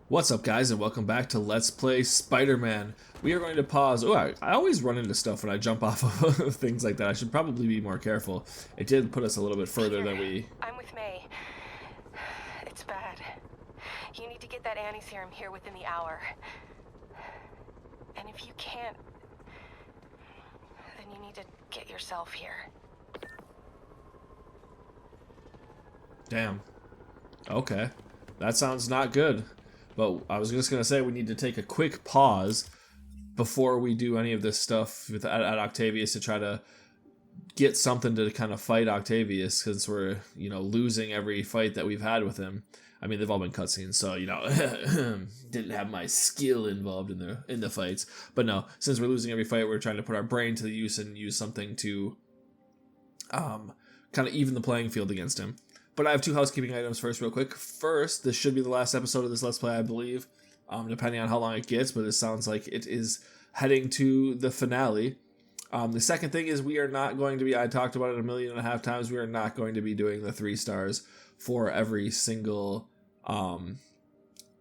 What's up, guys, and welcome back to Let's Play Spider-Man. We are going to pause. Oh, I always run into stuff when I jump off of things like that. I should probably be more careful. It did put us a little bit further than we... I'm with May. It's bad. You need to get that anti-serum here within the hour. And if you can't, then you need to get yourself here. Damn. Okay. That sounds not good. But I was just going to say we need to take a quick pause before we do any of this stuff at Octavius to try to get something to kind of fight Octavius, since we're, losing every fight that we've had with him. I mean, they've all been cutscenes, so, didn't have my skill involved in the fights. But no, since we're losing every fight, we're trying to put our brain to the use and use something to kind of even the playing field against him. But I have two housekeeping items first, real quick. First, this should be the last episode of this Let's Play, I believe, depending on how long it gets, but it sounds like it is heading to the finale. The second thing is we are not going to be, I talked about it 1.5 million times, we are not going to be doing the 3 stars for every single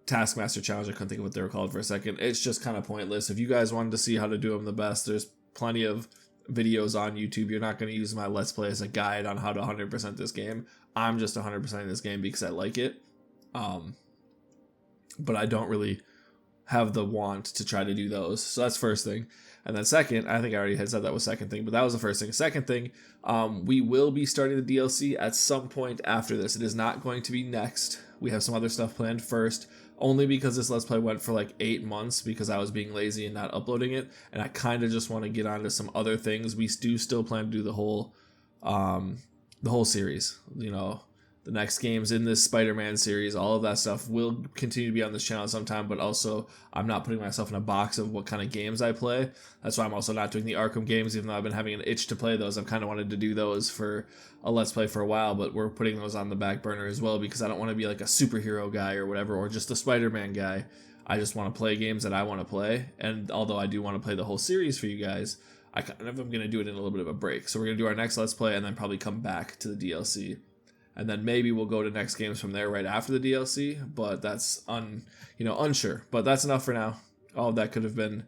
Taskmaster challenge. I couldn't think of what they were called for a second. It's just kind of pointless. If you guys wanted to see how to do them the best, there's plenty of videos on YouTube. You're not going to use my Let's Play as a guide on how to 100% this game. I'm just 100% this game because I like it. But I don't really have the want to try to do those. So that's first thing. And then second, I think I already had said that was second thing, but that was the first thing. Second thing, we will be starting the DLC at some point after this. It is not going to be next. We have some other stuff planned first, only because this Let's Play went for like 8 months because I was being lazy and not uploading it. And I kind of just want to get on to some other things. We do still plan to do the whole series, the next games in this Spider-Man series, all of that stuff will continue to be on this channel sometime, but also I'm not putting myself in a box of what kind of games I play. That's why I'm also not doing the Arkham games, even though I've been having an itch to play those. I've kind of wanted to do those for a Let's Play for a while, but we're putting those on the back burner as well because I don't want to be like a superhero guy or whatever, or just a Spider-Man guy. I just want to play games that I want to play, and although I do want to play the whole series for you guys, I kind of am going to do it in a little bit of a break. So we're going to do our next Let's Play and then probably come back to the DLC. And then maybe we'll go to next games from there right after the DLC, but that's unsure. But that's enough for now. All of that could have been,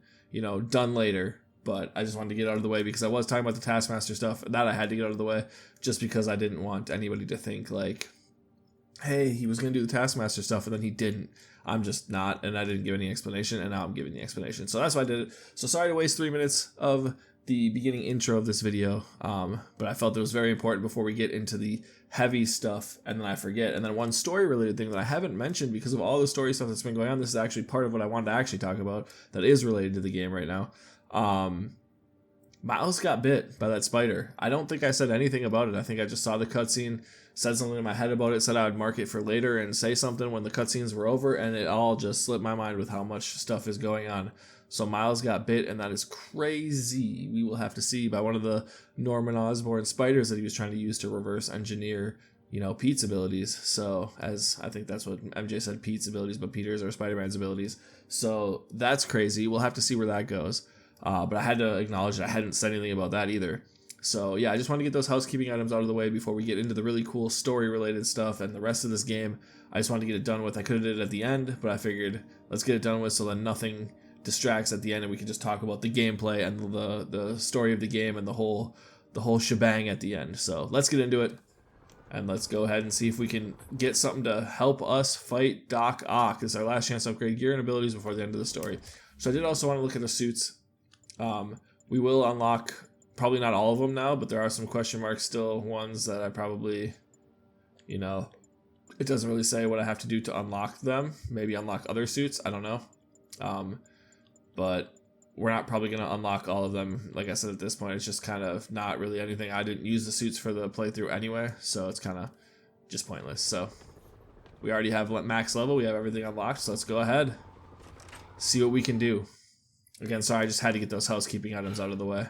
done later, but I just wanted to get out of the way because I was talking about the Taskmaster stuff. That I had to get out of the way just because I didn't want anybody to think like, hey, he was going to do the Taskmaster stuff and then he didn't. I'm just not, and I didn't give any explanation, and now I'm giving the explanation. So that's why I did it. So sorry to waste 3 minutes of the beginning intro of this video, but I felt it was very important before we get into the heavy stuff and then I forget. And then one story related thing that I haven't mentioned because of all the story stuff that's been going on, this is actually part of what I wanted to actually talk about that is related to the game right now. Miles got bit by that spider. I don't think I said anything about it. I think I just saw the cutscene, said something in my head about it, said I would mark it for later and say something when the cutscenes were over, and it all just slipped my mind with how much stuff is going on. So Miles got bit, and that is crazy. We will have to see by one of the Norman Osborn spiders that he was trying to use to reverse engineer, Pete's abilities. So, as I think that's what MJ said, Pete's abilities, but Peter's are Spider-Man's abilities. So that's crazy. We'll have to see where that goes. But I had to acknowledge that I hadn't said anything about that either. So yeah, I just want to get those housekeeping items out of the way before we get into the really cool story-related stuff and the rest of this game. I just wanted to get it done with. I could have did it at the end, but I figured let's get it done with so then nothing distracts at the end and we can just talk about the gameplay and the story of the game and the whole shebang at the end. So let's get into it and let's go ahead and see if we can get something to help us fight Doc Ock. This is our last chance to upgrade gear and abilities before the end of the story. So I did also want to look at the suits. We will unlock probably not all of them now, but there are some question marks still, ones that I probably, it doesn't really say what I have to do to unlock them. Maybe unlock other suits, I don't know. But we're not probably going to unlock all of them. Like I said, at this point, it's just kind of not really anything. I didn't use the suits for the playthrough anyway, so it's kind of just pointless. So we already have max level. We have everything unlocked, so let's go ahead. See what we can do. Again, sorry, I just had to get those housekeeping items out of the way.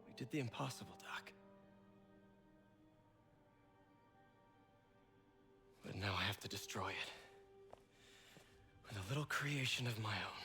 We did the impossible, Doc. But now I have to destroy it. With a little creation of my own.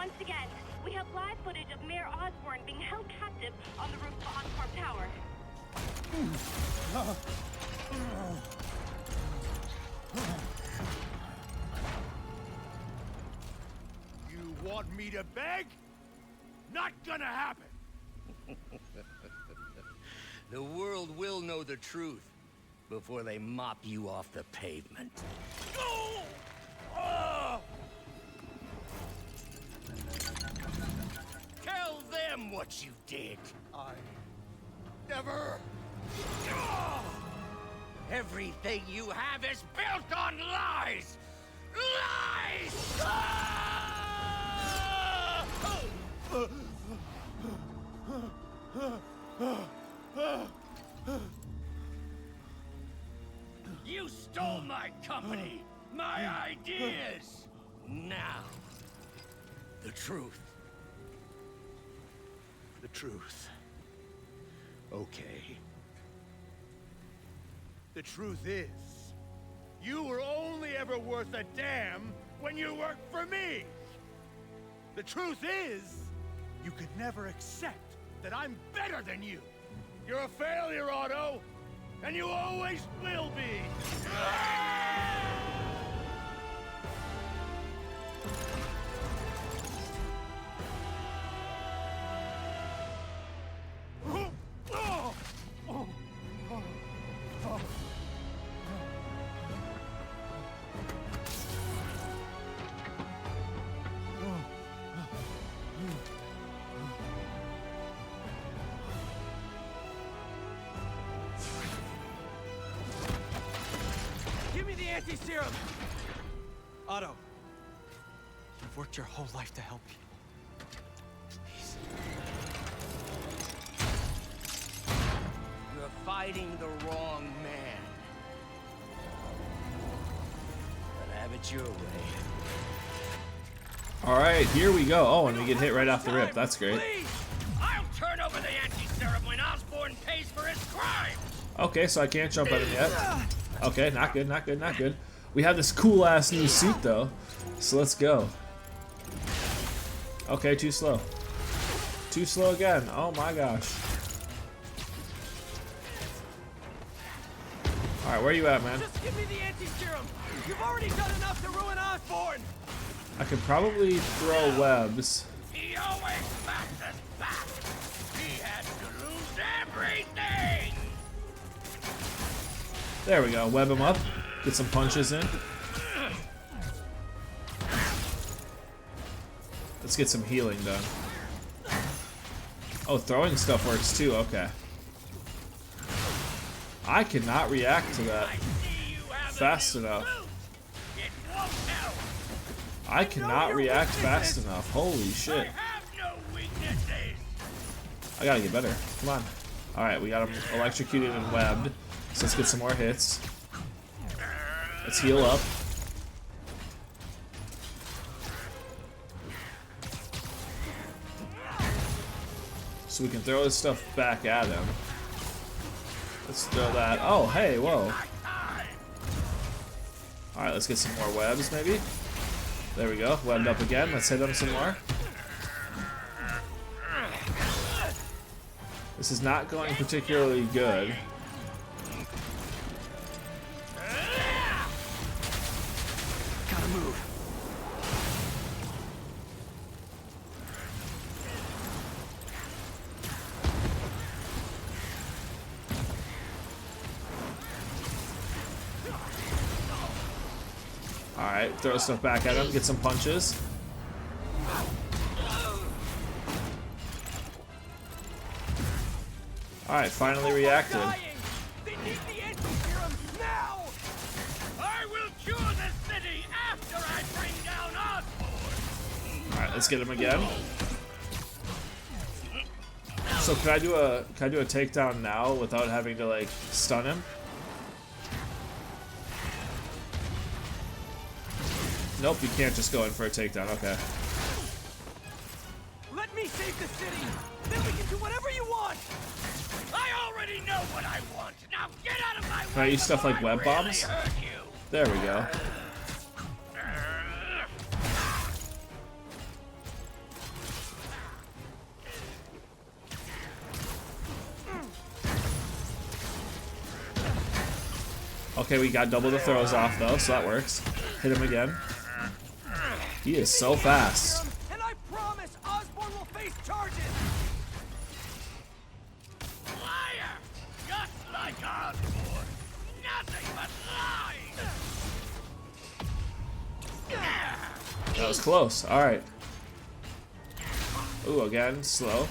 once again. We have live footage of Mayor Osborn being held captive on the roof of Oscorp Tower. You want me to beg? Not gonna happen! The world will know the truth before they mop you off the pavement. Oh! Oh! Tell them what you did. I never... Everything you have is built on lies! Lies! You stole my company, my ideas! Now, the truth. The truth. Okay. The truth is, you were only ever worth a damn when you worked for me! The truth is, you could never accept that I'm better than you! You're a failure, Otto! And you always will be! Give me the anti-serum! Otto, you've worked your whole life to help people. Please. You're fighting the wrong man. But have it your way. Alright, here we go. Oh, and we get hit right off the rip. That's great. Please! I'll turn over the anti-serum when Osborn pays for his crimes! Okay, so I can't jump at him yet. Okay, not good, not good, not good. We have this cool ass new suit though, so let's go. Okay, too slow. Too slow again. Oh my gosh. Alright, where are you at, man? Just give me the anti-serum! You've already done enough to ruin Osborn! I could probably throw webs. He always backs us back! He had to lose everything! There we go. Web him up. Get some punches in. Let's get some healing done. Oh, throwing stuff works too. Okay. I cannot react to that fast enough. I cannot react fast enough. Holy shit. I gotta get better. Come on. Alright, we got him electrocuted and webbed. So let's get some more hits. Let's heal up. So we can throw this stuff back at him. Let's throw that. Oh, hey, whoa. Alright, let's get some more webs, maybe. There we go. Webbed up again. Let's hit him some more. This is not going particularly good. Gotta move. Alright, throw stuff back at him, get some punches. Alright, finally reacted. They need the anti-serum now! I will cure the city after I bring down Osborn! Alright, let's get him again. So can I do a takedown now without having to like stun him? Nope, you can't just go in for a takedown. Okay. Let me save the city! Then we can do whatever you want! I already know what I want! Now get out of my way! Can I use stuff like before I web bombs? really hurt you. There we go. Okay, we got double the throws off though, so that works. Hit him again. He is so fast. And I promise Osborn will face charges. Liar! Just like Osborn. Nothing but lies! That was close. Alright. Ooh, again, slow.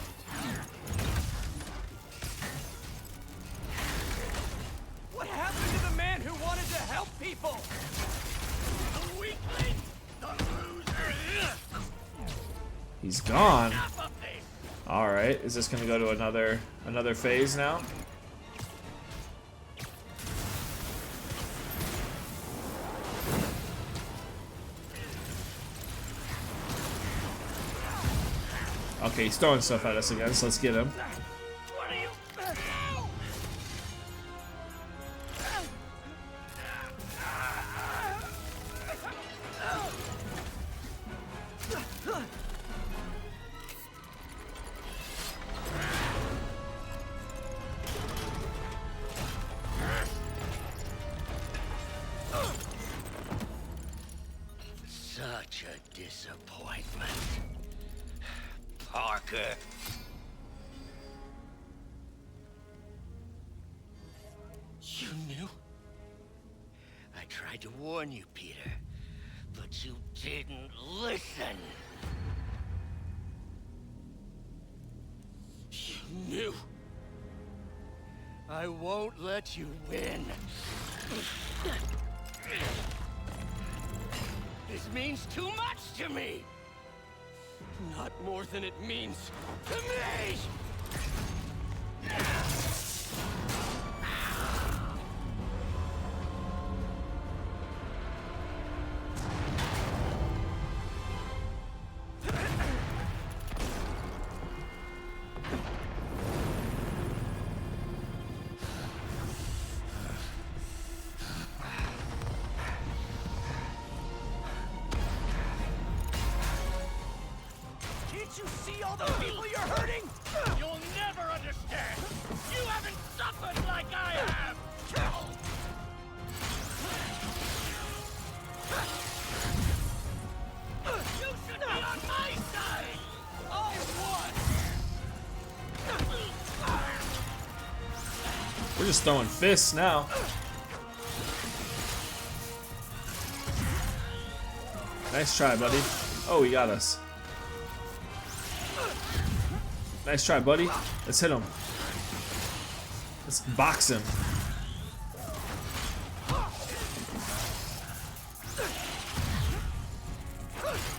What happened to the man who wanted to help people? The weakling! The loser! He's gone. Enough of this! Alright, is this gonna go to another phase now? Okay, he's throwing stuff at us again, so let's get him. What are you... Such a disappointment. Parker. You knew? I tried to warn you, Peter, but you didn't listen. You knew. I won't let you win. This means too much to me. Not more than it means to me! Can't you see all the people you're hurting? You'll never understand! You haven't suffered like I have! You should be on my side! I won! We're just throwing fists now. Nice try, buddy. Oh, he got us. Nice try, buddy. Let's hit him. Let's box him.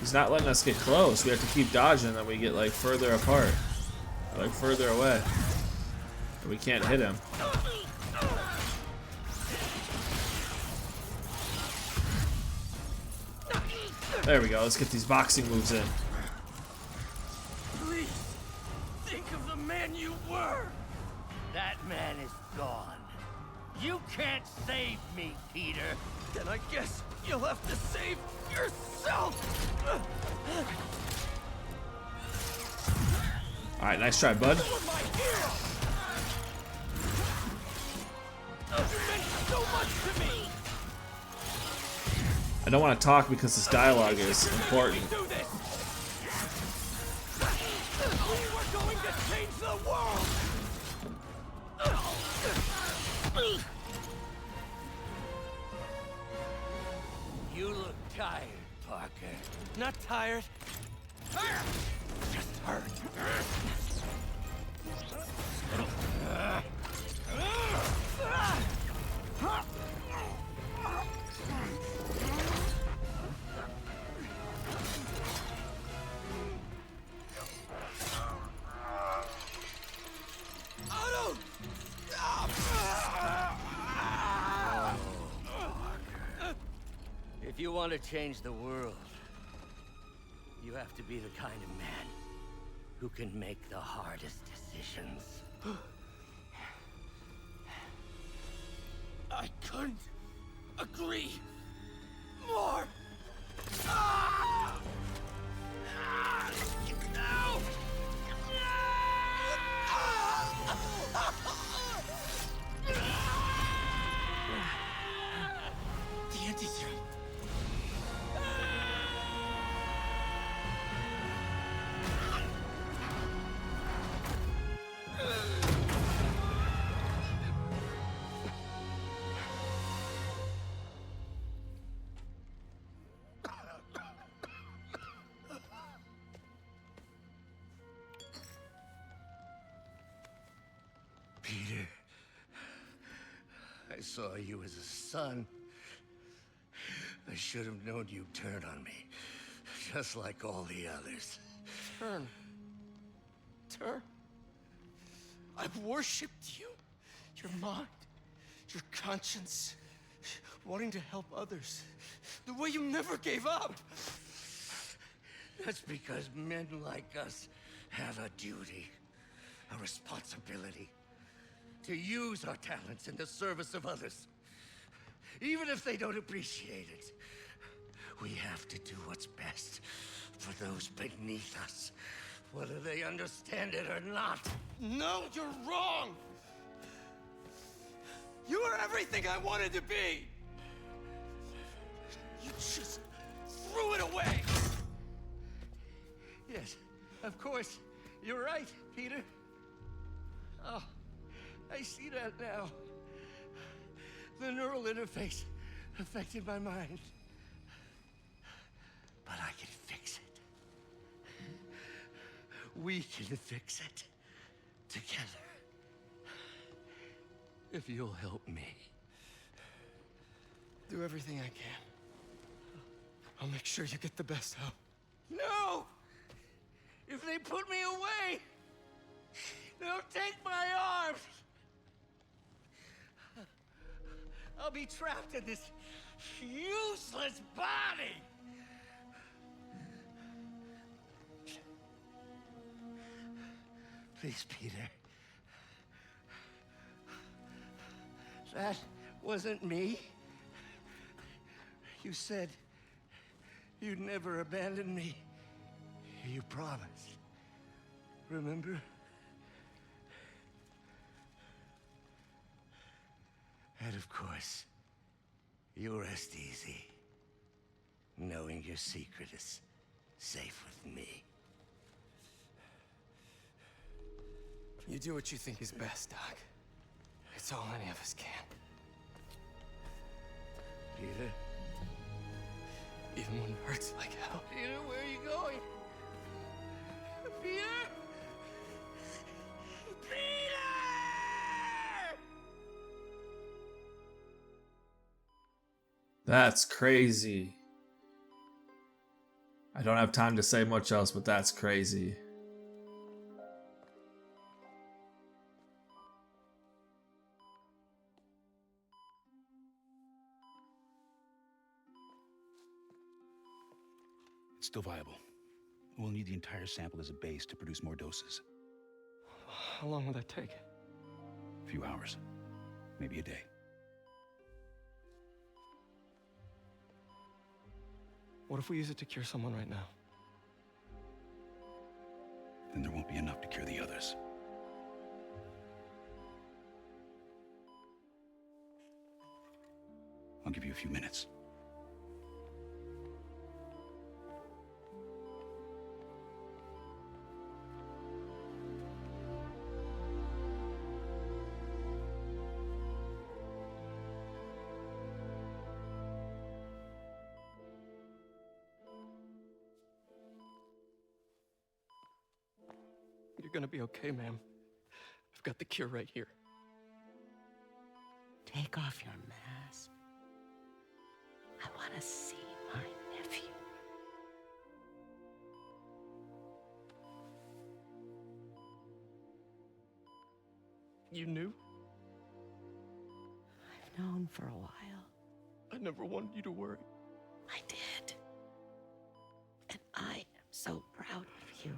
He's not letting us get close. We have to keep dodging, then we get like further apart, or, like further away, and we can't hit him. There we go. Let's get these boxing moves in. Please, think of the man you were! That man is gone. You can't save me, Peter. Then I guess you'll have to save yourself! Alright, nice try, bud. You were my hero! You meant so much to me! I don't want to talk because this dialogue is important. Do this! We were going to change the world! You look tired, Parker. Not tired. Just hurt. Otto! If you want to change the world, you have to be the kind of man who can make the hardest decisions. I couldn't agree more. Ah! Ah! No! saw you as a son. I should have known you'd turn on me, just like all the others. Turn. I've worshipped you. Your mind, your conscience, wanting to help others. The way you never gave up. That's because men like us have a duty, a responsibility, to use our talents in the service of others. Even if they don't appreciate it, we have to do what's best for those beneath us, whether they understand it or not. No, you're wrong. You are everything I wanted to be. You just threw it away. Yes, of course. You're right, Peter. Oh, I see that now. The neural interface affected my mind. But I can fix it. We can fix it together. If you'll help me. Do everything I can. I'll make sure you get the best help. No! If they put me away, they'll take my arms. I'll be trapped in this useless body. Please, Peter. That wasn't me. You said you'd never abandon me. You promised. Remember? And of course, you'll rest easy, knowing your secret is safe with me. You do what you think is best, Doc. It's all any of us can. Peter? Even when it hurts like hell. Peter, where are you going? Peter? Peter! That's crazy. I don't have time to say much else, but that's crazy. It's still viable. We'll need the entire sample as a base to produce more doses. How long will that take? A few hours, maybe a day. What if we use it to cure someone right now? Then there won't be enough to cure the others. I'll give you a few minutes. You're gonna be okay, ma'am. I've got the cure right here. Take off your mask. I want to see my nephew. You knew? I've known for a while. I never wanted you to worry. I did. And I am so proud of you.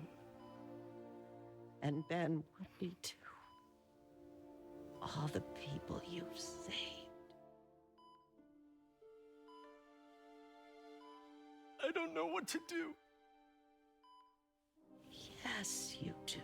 And Ben would be too. All the people you've saved. I don't know what to do. Yes, you do.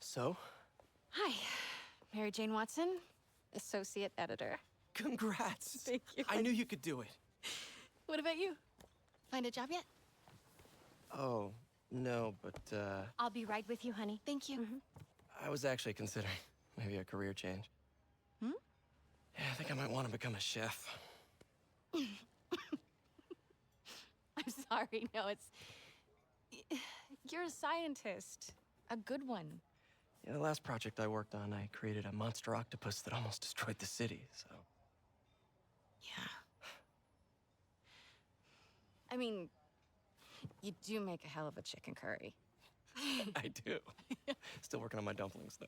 So, Hi, Mary Jane Watson, Associate Editor. congrats. Thank you. I knew you could do it. What about you? Find a job yet? Oh, no, but, I'll be right with you, honey. Thank you. I was actually considering maybe a career change. Hmm? Yeah, I think I might want to become a chef. I'm sorry. No, it's... You're a scientist. A good one. Yeah, the last project I worked on, I created a monster octopus that almost destroyed the city, so... Yeah. I mean, you do make a hell of a chicken curry. I do. Still working on my dumplings, though.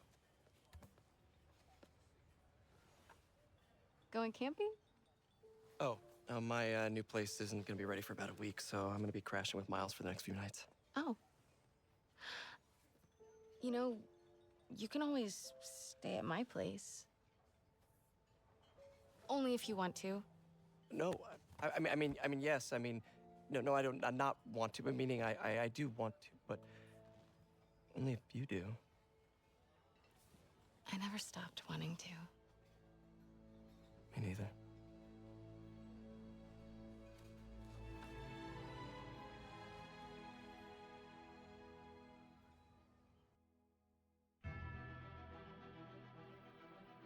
Going camping? Oh, my new place isn't gonna be ready for about a week, so I'm gonna be crashing with Miles for the next few nights. Oh. You know, you can always stay at my place. Only if you want to. No, I mean, yes. I mean, no, I don't. I not want to. But meaning, I do want to, but only if you do. I never stopped wanting to. Me neither.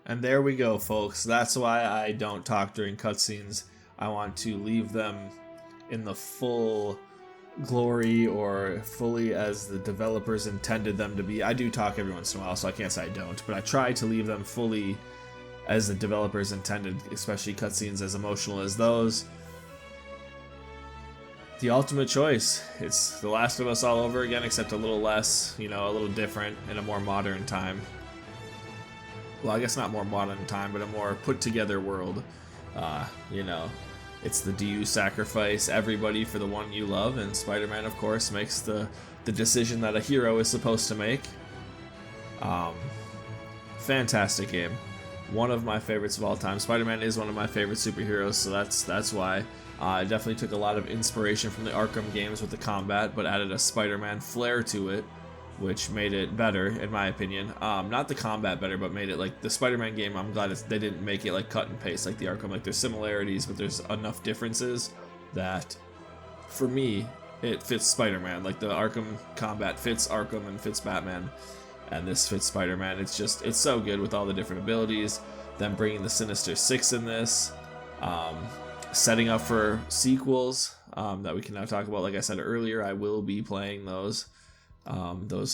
And there we go, folks. That's why I don't talk during cutscenes. I want to leave them in the full glory or fully as the developers intended them to be. I do talk every once in a while, so I can't say I don't, but I try to leave them fully as the developers intended, especially cutscenes as emotional as those. The ultimate choice. It's The Last of Us all over again, except a little less, you know, a little different in a more modern time. Well, I guess not more modern time, but a more put-together world. You know, it's the do you sacrifice everybody for the one you love? And Spider-Man, of course, makes the decision that a hero is supposed to make. Fantastic game. One of my favorites of all time. Spider-Man is one of my favorite superheroes, so that's why. I definitely took a lot of inspiration from the Arkham games with the combat, but added a Spider-Man flair to it, which made it better, in my opinion. Not the combat better, but made it like the Spider-Man game. I'm glad they didn't make it like cut and paste like the Arkham. Like there's similarities, but there's enough differences that, for me, it fits Spider-Man. Like the Arkham combat fits Arkham and fits Batman, and this fits Spider-Man. It's so good with all the different abilities. Them bringing the Sinister Six in this, setting up for sequels that we can now talk about. Like I said earlier, I will be playing those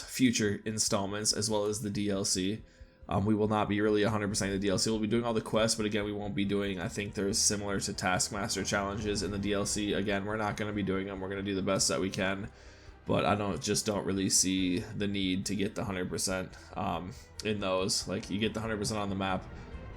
future installments as well as the DLC. We will not be really 100% of the DLC. We'll be doing all the quests, but again, we won't be doing, I think there's similar to Taskmaster challenges in the DLC. Again, we're not going to be doing them. We're going to do the best that we can, but I don't really see the need to get the 100% in those. Like, you get the 100% on the map.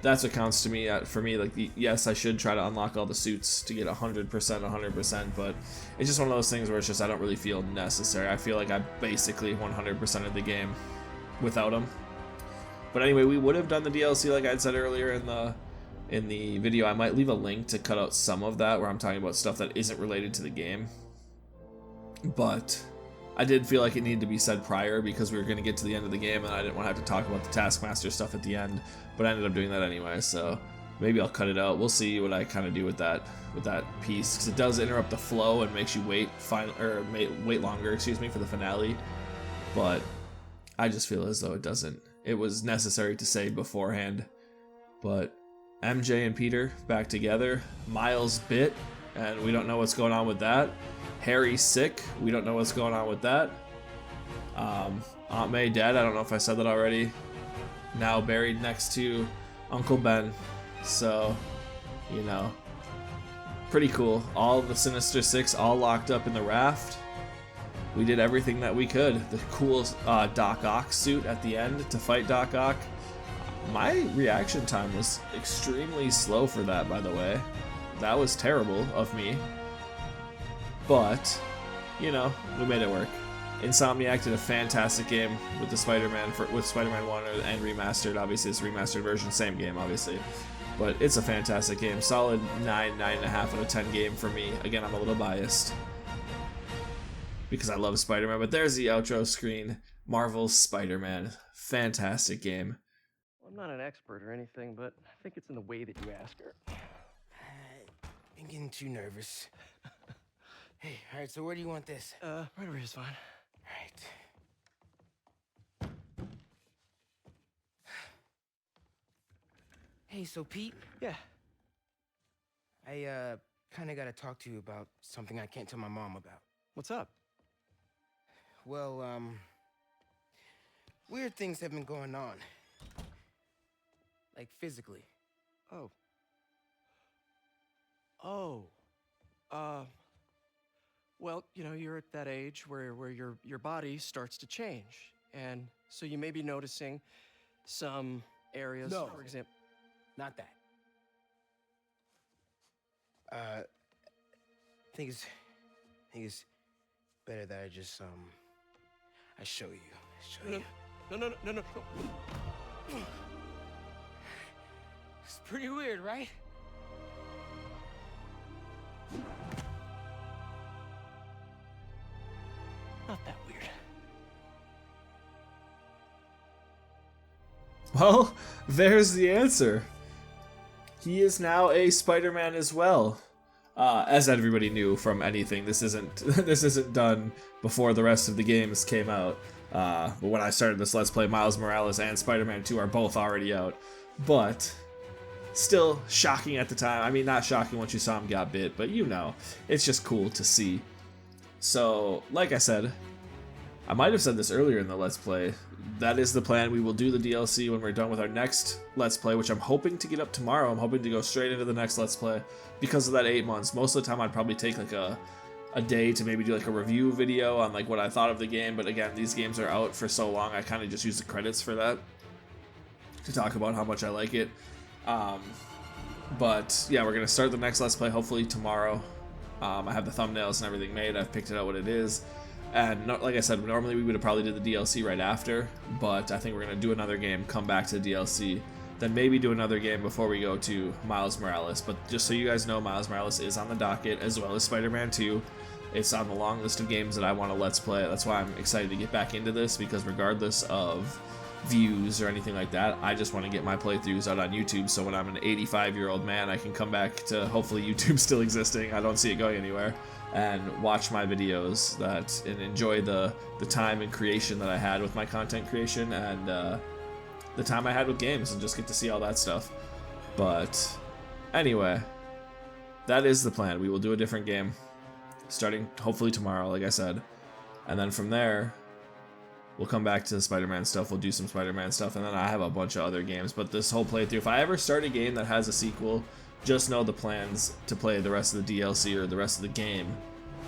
That's what counts to me. For me, like, yes, I should try to unlock all the suits to get 100%, but it's just one of those things where it's just I don't really feel necessary. I feel like I basically 100% of the game without them. But anyway, we would have done the DLC like I said earlier in the video. I might leave a link to cut out some of that where I'm talking about stuff that isn't related to the game. But I did feel like it needed to be said prior because we were going to get to the end of the game and I didn't want to have to talk about the Taskmaster stuff at the end. But I ended up doing that anyway, so maybe I'll cut it out. We'll see what I kind of do with that piece, because it does interrupt the flow and makes you wait longer, excuse me, for the finale. But I just feel as though it was necessary to say beforehand. But MJ and Peter back together. Miles bit, and we don't know what's going on with that. Harry's sick. We don't know what's going on with that. Aunt May dead. I don't know if I said that already. Now buried next to Uncle Ben. So, you know, pretty cool. All the Sinister Six all locked up in the raft. We did everything that we could. The cool Doc Ock suit at the end to fight Doc Ock. My reaction time was extremely slow for that, by the way. That was terrible of me. But, you know, we made it work. Insomniac did a fantastic game with the with Spider-Man 1 and Remastered. Obviously, it's a remastered version, same game, obviously. But it's a fantastic game. Solid 9.5 out of 10 game for me. Again, I'm a little biased because I love Spider-Man, but there's the outro screen. Marvel's Spider-Man. Fantastic game. Well, I'm not an expert or anything, but I think it's in the way that you ask her. I'm getting too nervous. Hey, alright, so where do you want this? Right over here's fine. Right. Hey, so Pete? Yeah. I, kinda gotta talk to you about something I can't tell my mom about. What's up? Well, weird things have been going on. Like, physically. Oh. Well, you know, you're at that age where your body starts to change. And so you may be noticing some areas, No. for example. Not that. I think it's better that I just, I show you. No. It's pretty weird, right? Not that weird. Well, there's the answer. He is now a Spider-Man as well. As everybody knew from anything, this isn't done before the rest of the games came out. But when I started this Let's Play, Miles Morales and Spider-Man 2 are both already out. But still shocking at the time. I mean, not shocking once you saw him got bit, but you know, it's just cool to see. So, like I said, I might have said this earlier in the Let's Play. That is the plan. We will do the DLC when we're done with our next Let's Play, which I'm hoping to get up tomorrow. I'm hoping to go straight into the next Let's Play because of that 8 months. Most of the time, I'd probably take like a day to maybe do like a review video on like what I thought of the game. But again, these games are out for so long, I kind of just use the credits for that to talk about how much I like it. But yeah, we're gonna start the next Let's Play hopefully tomorrow. I have the thumbnails and everything made. I've picked it out what it is. And like I said, normally we would have probably did the DLC right after, but I think we're going to do another game, come back to the DLC, then maybe do another game before we go to Miles Morales. But just so you guys know, Miles Morales is on the docket, as well as Spider-Man 2. It's on the long list of games that I want to Let's Play. That's why I'm excited to get back into this, because regardless of views or anything like that, I just want to get my playthroughs out on YouTube, so when I'm an 85-year-old man, I can come back to hopefully YouTube still existing. I don't see it going anywhere. And watch my videos and enjoy the time and creation that I had with my content creation and the time I had with games, and just get to see all that stuff. But anyway, that is the plan. We will do a different game starting hopefully tomorrow, like I said. And then from there, we'll come back to the Spider-Man stuff. We'll do some Spider-Man stuff, and then I have a bunch of other games. But this whole playthrough, if I ever start a game that has a sequel, just know the plans to play the rest of the DLC or the rest of the game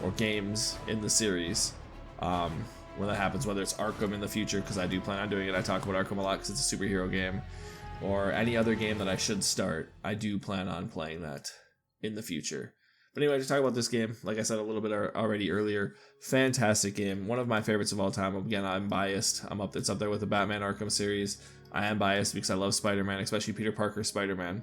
or games in the series. When that happens, whether it's Arkham in the future, because I do plan on doing it. I talk about Arkham a lot because it's a superhero game, or any other game that I should start. I do plan on playing that in the future. But anyway, to talk about this game, like I said a little bit already earlier, fantastic game. One of my favorites of all time. Again, I'm biased. It's up there with the Batman Arkham series. I am biased because I love Spider-Man, especially Peter Parker's Spider-Man.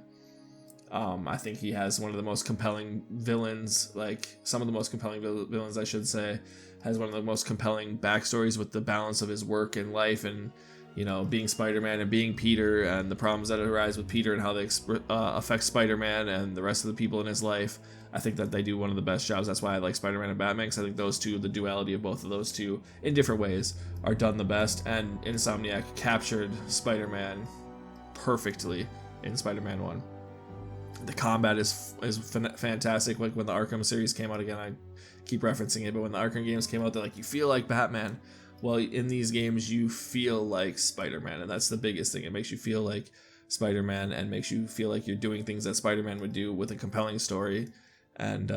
I think he has one of the most compelling villains, like some of the most compelling villains, I should say. Has one of the most compelling backstories with the balance of his work and life, and you know, being Spider-Man and being Peter, and the problems that arise with Peter and how they affect Spider-Man and the rest of the people in his life. I think that they do one of the best jobs. That's why I like Spider-Man and Batman, because I think those two, the duality of both of those two in different ways, are done the best. And Insomniac captured Spider-Man perfectly in Spider-Man 1. The combat is fantastic. Like when the Arkham series came out, again, I keep referencing it, but when the Arkham games came out, they're like, you feel like Batman. Well, in these games, you feel like Spider-Man, and that's the biggest thing. It makes you feel like Spider-Man and makes you feel like you're doing things that Spider-Man would do with a compelling story and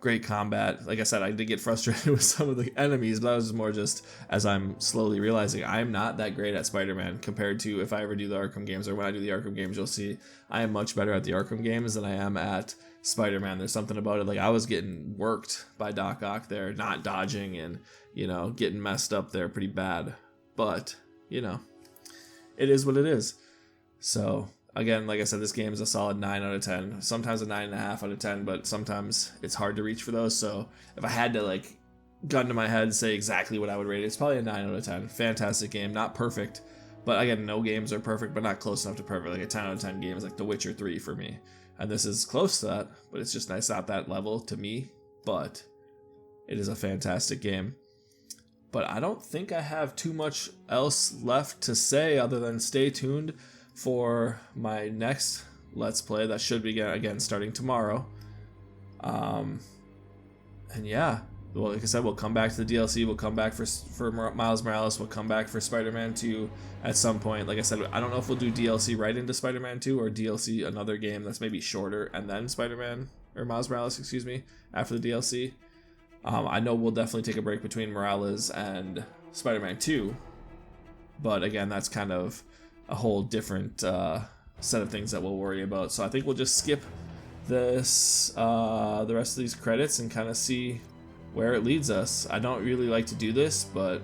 great combat. Like I said, I did get frustrated with some of the enemies, but that was more just as I'm slowly realizing I'm not that great at Spider-Man compared to if I ever do the Arkham games, or when I do the Arkham games, you'll see I am much better at the Arkham games than I am at Spider-Man. There's something about it, like I was getting worked by Doc Ock there, not dodging and, you know, getting messed up there pretty bad. But, you know, it is what it is. So, again, like I said, this game is a solid 9 out of 10. Sometimes a 9.5 out of 10, but sometimes it's hard to reach for those. So, if I had to, like, gun to my head, say exactly what I would rate it, it's probably a 9 out of 10. Fantastic game. Not perfect. But, again, no games are perfect, but not close enough to perfect. Like, a 10 out of 10 game is like The Witcher 3 for me. And this is close to that, but it's just nice, not that level to me. But it is a fantastic game. But I don't think I have too much else left to say other than stay tuned for my next Let's Play. That should be, again, starting tomorrow. And yeah, well, like I said, we'll come back to the DLC. We'll come back for Miles Morales. We'll come back for Spider-Man 2 at some point. Like I said, I don't know if we'll do DLC right into Spider-Man 2 or DLC another game that's maybe shorter and then Spider-Man, or Miles Morales, excuse me, after the DLC. I know we'll definitely take a break between Morales and Spider-Man 2, but again, that's kind of a whole different set of things that we'll worry about. So I think we'll just skip this, the rest of these credits, and kind of see where it leads us. I don't really like to do this, but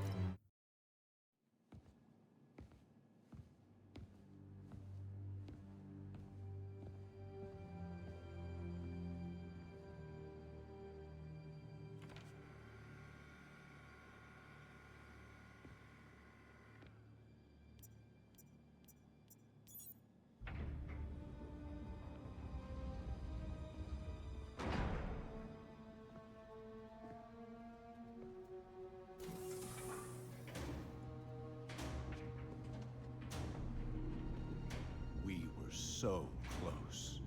so close.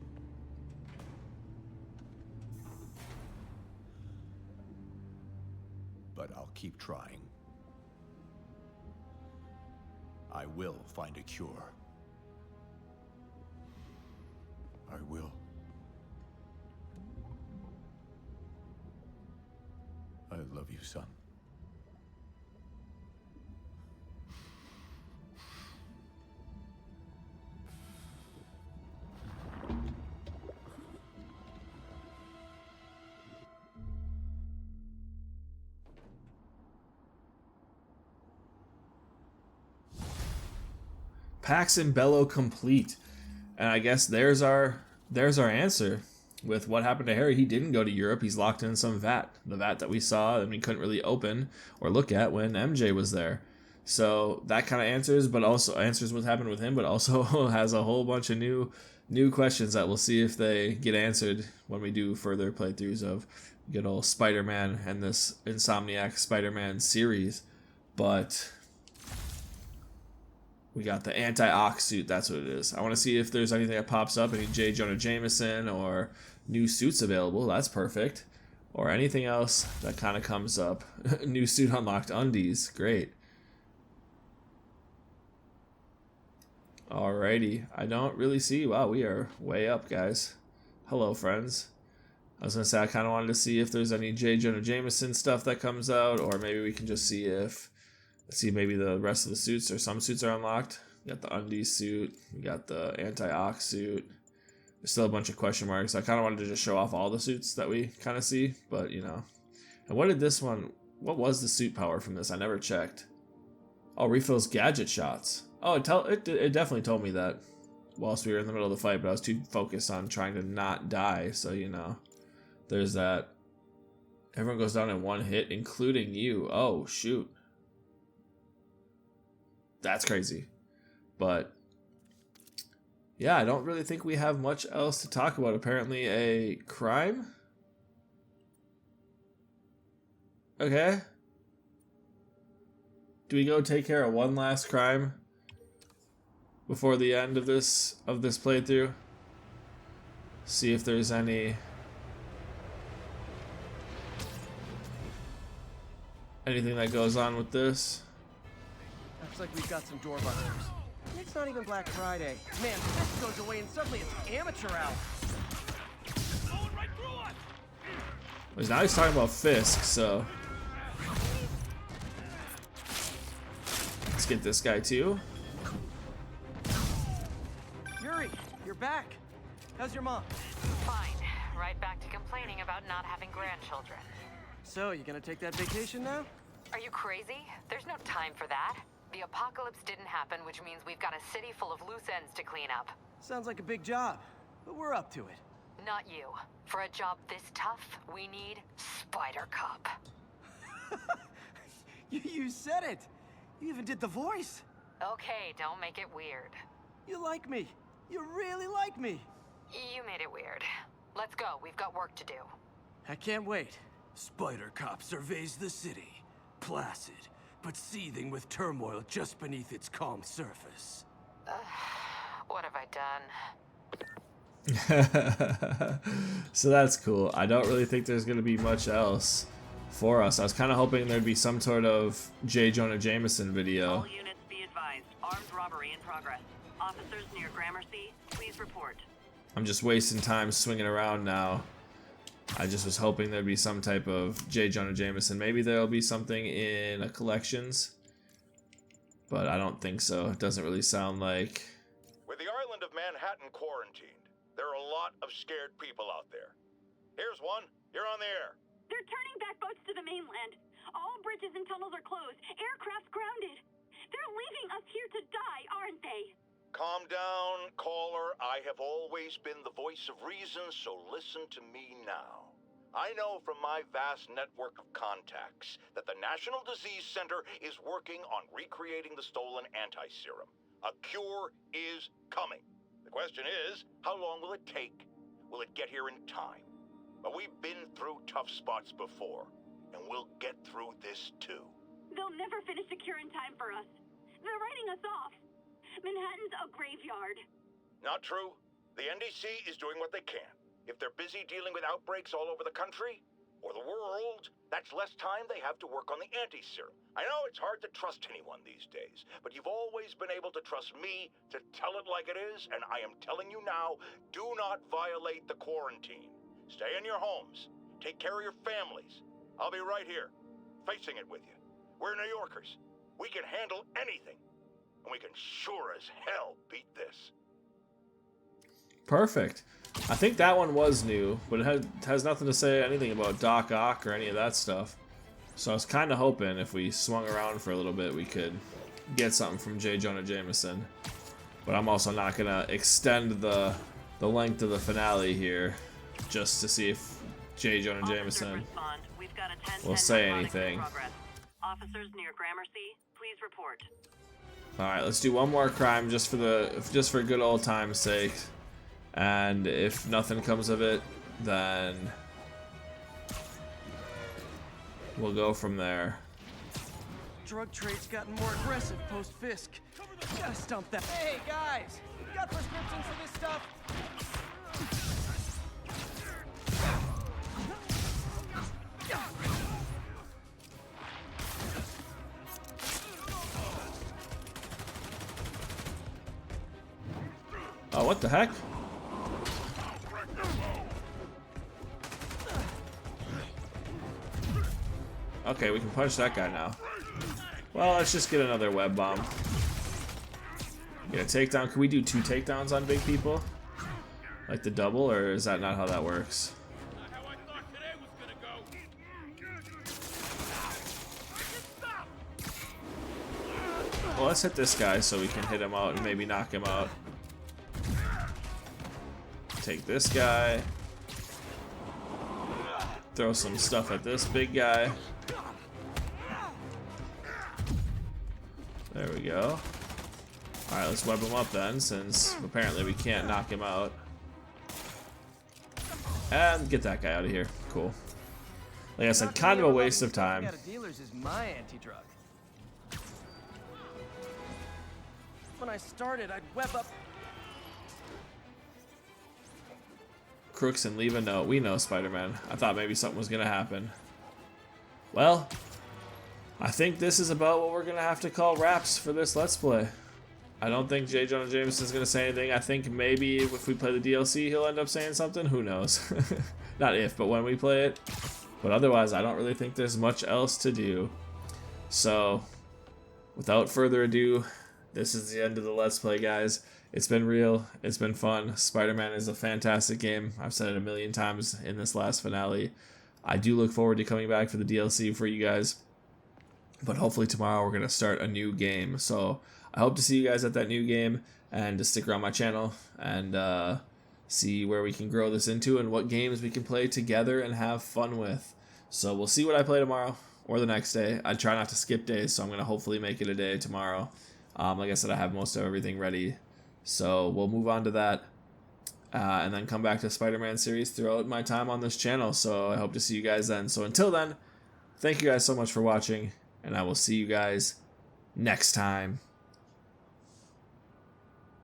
But I'll keep trying. I will find a cure. I will. I love you, son. Pax and Bello complete. And I guess there's our answer with what happened to Harry. He didn't go to Europe. He's locked in some vat. The vat that we saw and we couldn't really open or look at when MJ was there. So that kind of answers, but also answers what happened with him, but also has a whole bunch of new questions that we'll see if they get answered when we do further playthroughs of good old Spider-Man and this Insomniac Spider-Man series. But we got the Anti-Ock suit, that's what it is. I want to see if there's anything that pops up, any J. Jonah Jameson or new suits available, that's perfect. Or anything else that kind of comes up. New suit unlocked, undies, great. Alrighty. I don't really see. Wow, we are way up, guys. Hello, friends. I was gonna say I kind of wanted to see if there's any J. Jonah Jameson stuff that comes out, or maybe we can just see if, let's see, maybe the rest of the suits or some suits are unlocked. We got the undies suit, we got the Anti-Ock suit. There's still a bunch of question marks. I kind of wanted to just show off all the suits that we kind of see, but you know. And what did this one? What was the suit power from this? I never checked. Oh, refills gadget shots. Oh, it definitely told me that whilst we were in the middle of the fight, but I was too focused on trying to not die, so you know. There's that. Everyone goes down in one hit, including you. Oh, shoot. That's crazy. But, yeah, I don't really think we have much else to talk about. Apparently a crime? Okay. Do we go take care of one last crime before the end of this playthrough? See if there's anything that goes on with this. Looks like we've got some door busters. It's not even Black Friday. Man, this goes away and suddenly it's amateur hour. Well, now he's talking about Fisk, so let's get this guy too. Yuri, you're back. How's your mom? Fine. Right back to complaining about not having grandchildren. So, you gonna take that vacation now? Are you crazy? There's no time for that. The apocalypse didn't happen, which means we've got a city full of loose ends to clean up. Sounds like a big job, but we're up to it. Not you. For a job this tough, we need Spider Cop. You said it. You even did the voice. Okay, don't make it weird. You like me. You really like me. You made it weird. Let's go. We've got work to do. I can't wait. Spider Cop surveys the city, placid, but seething with turmoil just beneath its calm surface. What have I done? So that's cool. I don't really think there's going to be much else for us. I was kind of hoping there'd be some sort of J. Jonah Jameson video. All units be advised. Armed robbery in progress. Officers near Gramercy, please report. I'm just wasting time swinging around now. I just was hoping there'd be some type of J. Jonah Jameson. Maybe there'll be something in a collections, but I don't think so. It doesn't really sound like. With the island of Manhattan quarantined, there are a lot of scared people out there. Here's one. You're on the air. They're turning back boats to the mainland. All bridges and tunnels are closed. Aircraft grounded. They're leaving us here to die, aren't they? Calm down, caller. I have always been the voice of reason, so listen to me now. I know from my vast network of contacts that the National Disease Center is working on recreating the stolen anti-serum. A cure is coming. The question is, how long will it take? Will it get here in time? But we've been through tough spots before, and we'll get through this too. They'll never finish the cure in time for us. They're writing us off. Manhattan's a graveyard. Not true. The NDC is doing what they can. If they're busy dealing with outbreaks all over the country, or the world, that's less time they have to work on the anti-serum. I know it's hard to trust anyone these days, but you've always been able to trust me to tell it like it is, and I am telling you now, do not violate the quarantine. Stay in your homes. Take care of your families. I'll be right here, facing it with you. We're New Yorkers. We can handle anything. And we can sure as hell beat this. Perfect. I think that one was new, but it has nothing to say anything about Doc Ock or any of that stuff. So I was kind of hoping if we swung around for a little bit, we could get something from J. Jonah Jameson. But I'm also not going to extend the length of the finale here just to see if J. Jonah Jameson will say anything. Officers near Gramercy, please report. All right, let's do one more crime just for good old time's sake. And if nothing comes of it, then we'll go from there. Drug trade's gotten more aggressive post-Fisk. Gotta stump that. Hey, guys! You got prescriptions for this stuff? Oh, what the heck? Okay, we can punch that guy now. Well, let's just get another web bomb. Get a takedown. Can we do 2 takedowns on big people? Like the double, or is that not how that works? Well, let's hit this guy so we can hit him out and maybe knock him out. Take this guy. Throw some stuff at this big guy. There we go. Alright, let's web him up then, since apparently we can't knock him out. And get that guy out of here. Cool. Like I said, kind of a waste of time. Dealers is my anti-drug. When I started, I'd web up. Crooks and leave a note. We know, Spider-Man. I thought maybe something was gonna happen. Well, I think this is about what we're gonna have to call wraps for this Let's Play. I don't think J. Jonah Jameson's gonna say anything. I think maybe if we play the DLC, he'll end up saying something. Who knows? Not if, but when we play it. But otherwise, I don't really think there's much else to do. So, without further ado, this is the end of the Let's Play, guys. It's been real. It's been fun. Spider-Man is a fantastic game. I've said it a million times in this last finale. I do look forward to coming back for the DLC for you guys. But hopefully tomorrow we're going to start a new game. So I hope to see you guys at that new game and to stick around my channel and see where we can grow this into and what games we can play together and have fun with. So we'll see what I play tomorrow or the next day. I try not to skip days, so I'm going to hopefully make it a day tomorrow. Like I said, I have most of everything ready. So we'll move on to that and then come back to Spider-Man series throughout my time on this channel. So I hope to see you guys then. So until then, thank you guys so much for watching, and I will see you guys next time.